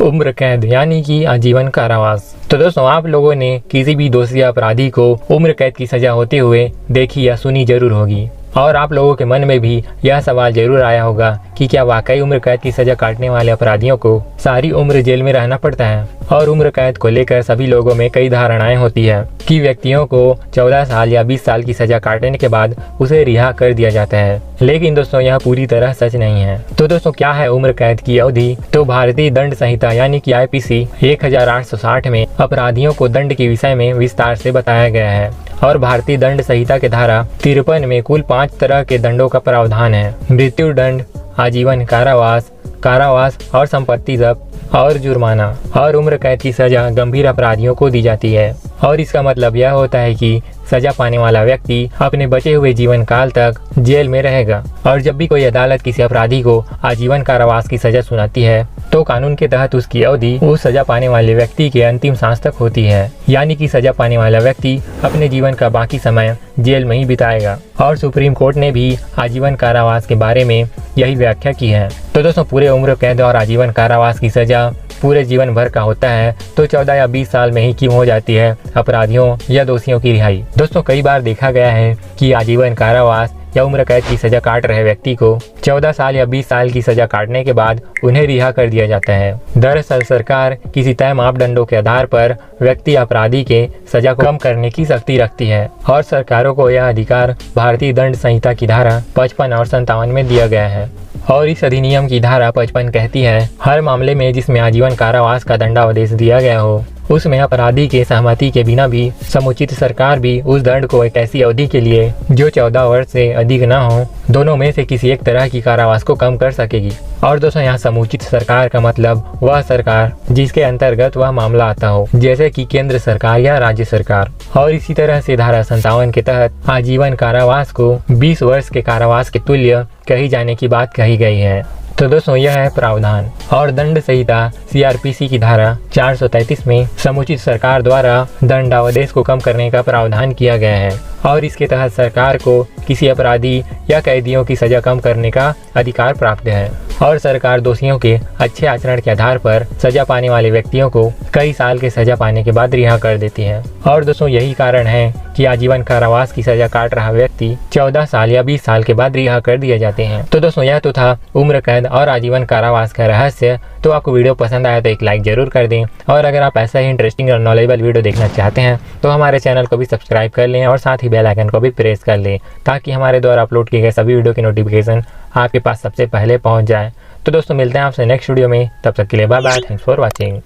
उम्र कैद यानी कि आजीवन कारावास। तो दोस्तों, आप लोगों ने किसी भी दोषी अपराधी को उम्र कैद की सजा होते हुए देखी या सुनी जरूर होगी, और आप लोगों के मन में भी यह सवाल जरूर आया होगा कि क्या वाकई उम्र कैद की सजा काटने वाले अपराधियों को सारी उम्र जेल में रहना पड़ता है। और उम्र कैद को लेकर सभी लोगों में कई धारणाएं होती है कि व्यक्तियों को 14 साल या 20 साल की सजा काटने के बाद उसे रिहा कर दिया जाता है, लेकिन दोस्तों यह पूरी तरह सच नहीं है। तो दोस्तों, क्या है उम्र कैद की अवधि? तो भारतीय दंड संहिता यानी कि IPC 1860 में अपराधियों को दंड के विषय में विस्तार से बताया गया है, और भारतीय दंड संहिता के धारा 53 में कुल 5 तरह के दंडों का प्रावधान है। मृत्यु दंड, आजीवन कारावास, कारावास और संपत्ति जब्त और जुर्माना। और उम्र कैद की सजा गंभीर अपराधियों को दी जाती है, और इसका मतलब यह होता है कि सजा पाने वाला व्यक्ति अपने बचे हुए जीवन काल तक जेल में रहेगा। और जब भी कोई अदालत किसी अपराधी को आजीवन कारावास की सजा सुनाती है तो कानून के तहत उसकी अवधि उस सजा पाने वाले व्यक्ति के अंतिम सांस तक होती है, यानी कि सजा पाने वाला व्यक्ति अपने जीवन का बाकी समय जेल में ही बिताएगा। और सुप्रीम कोर्ट ने भी आजीवन कारावास के बारे में यही व्याख्या की है। तो दोस्तों, पूरे उम्र कैद और आजीवन कारावास की सजा पूरे जीवन भर का होता है, तो 14 या 20 साल में ही क्यों हो जाती है अपराधियों या दोषियों की रिहाई? दोस्तों, कई बार देखा गया है कि आजीवन कारावास या उम्र कैद की सजा काट रहे व्यक्ति को 14 साल या 20 साल की सजा काटने के बाद उन्हें रिहा कर दिया जाता है। दरअसल सरकार किसी तय मापदंडों के आधार पर व्यक्ति अपराधी के सजा को कम करने की शक्ति रखती है, और सरकारों को यह अधिकार भारतीय दंड संहिता की धारा 55 और 57 में दिया गया है। और इस अधिनियम की धारा 55 कहती है, हर मामले में जिसमें आजीवन कारावास का दंडादेश दिया गया हो, उसमें अपराधी के सहमति के बिना भी समुचित सरकार भी उस दंड को एक ऐसी अवधि के लिए जो 14 वर्ष से अधिक न हो, दोनों में से किसी एक तरह की कारावास को कम कर सकेगी। और दोस्तों, यहाँ समुचित सरकार का मतलब वह सरकार जिसके अंतर्गत वह मामला आता हो, जैसे कि केंद्र सरकार या राज्य सरकार। और इसी तरह से धारा 57 के तहत आजीवन कारावास को 20 वर्ष के कारावास के तुल्य कही जाने की बात कही गई है। तो दोस्तों, यह है प्रावधान। और दंड संहिता CRPC की धारा 433 में समुचित सरकार द्वारा दंडादेश को कम करने का प्रावधान किया गया है, और इसके तहत सरकार को किसी अपराधी या कैदियों की सजा कम करने का अधिकार प्राप्त है। और सरकार दोषियों के अच्छे आचरण के आधार पर सजा पाने वाले व्यक्तियों को कई साल के सजा पाने के बाद रिहा कर देती है। और दोस्तों, यही कारण है कि आजीवन कारावास की सजा काट रहा व्यक्ति 14 साल या 20 साल के बाद रिहा कर दिए जाते हैं। तो दोस्तों, यह तो था उम्र कैद और आजीवन कारावास का रहस्य। तो आपको वीडियो पसंद आया तो एक लाइक जरूर कर दें, और अगर आप ऐसा ही इंटरेस्टिंग और नॉलेजेबल वीडियो देखना चाहते हैं तो हमारे चैनल को भी सब्सक्राइब कर लें, और साथ ही बेल आइकन को भी प्रेस कर लें, ताकि हमारे द्वारा अपलोड किए गए सभी वीडियो की नोटिफिकेशन आपके पास सबसे पहले पहुंच जाए। तो दोस्तों, मिलते हैं आपसे नेक्स्ट वीडियो में, तब तक के लिए bye bye, thanks for watching.